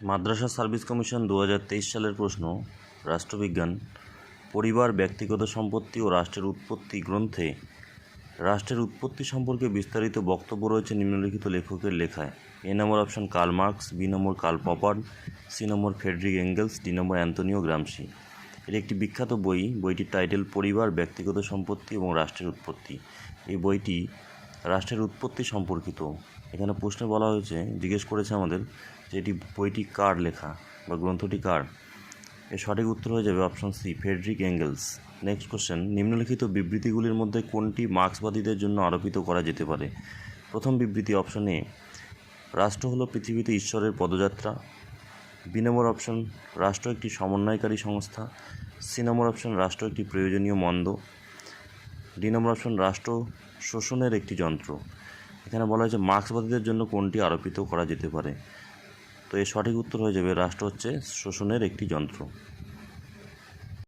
মাদ্রাসা service commission 2023 সালের প্রশ্ন। রাষ্ট্রবিজ্ঞান। পরিবার, ব্যক্তিগত সম্পত্তি ও রাষ্ট্রের উৎপত্তি গ্রন্থে রাষ্ট্রের উৎপত্তি সম্পর্কে বিস্তারিত বক্তব্য রয়েছে নিম্নলিখিত লেখকের লেখায়। এ নম্বর অপশন কার্ল মার্কস, বি নম্বর কার্ল পপার, সি নম্বর ফ্রেডরিক এঙ্গেলস, ডি নম্বর অ্যান্তোনিও গ্রামশি। এটি একটি বিখ্যাত বই। বইটির টাইটেল পরিবার, ব্যক্তিগত সম্পত্তি এবং রাষ্ট্রের উৎপত্তি। এই বইটি রাষ্ট্রের উৎপত্তি সম্পর্কিত। এখানে প্রশ্নে বলা হয়েছে, জিজ্ঞেস করেছে আমাদের যে বইটি কার লেখা বা গ্রন্থটি কার। এর সঠিক উত্তর হয়ে যাবে option C, Frederick Engels. Next question, নিম্নলিখিত বিবৃতিগুলির মধ্যে কোনটি মার্ক্সবাদীদের জন্য আরোপিত করা যেতে পারে? প্রথম বিবৃতি অপশন এ, রাষ্ট্র হলো পৃথিবীতে ঈশ্বরের পদযাত্রা। বি নম্বর অপশন, রাষ্ট্র একটি সমন্বয়কারী সংস্থা। সি নম্বর অপশন, রাষ্ট্র একটি প্রয়োজনীয় মন্দ। ডি নম্বর অপশন, রাষ্ট্র শোষণের একটি যন্ত্র। এখানে বলা হয়েছে মার্ক্সবাদীদের জন্য কোনটি আরোপিত করা যেতে পারে। তো এর সঠিক উত্তর হয়ে যাবে রাষ্ট্র হচ্ছে শোষণের একটি যন্ত্র।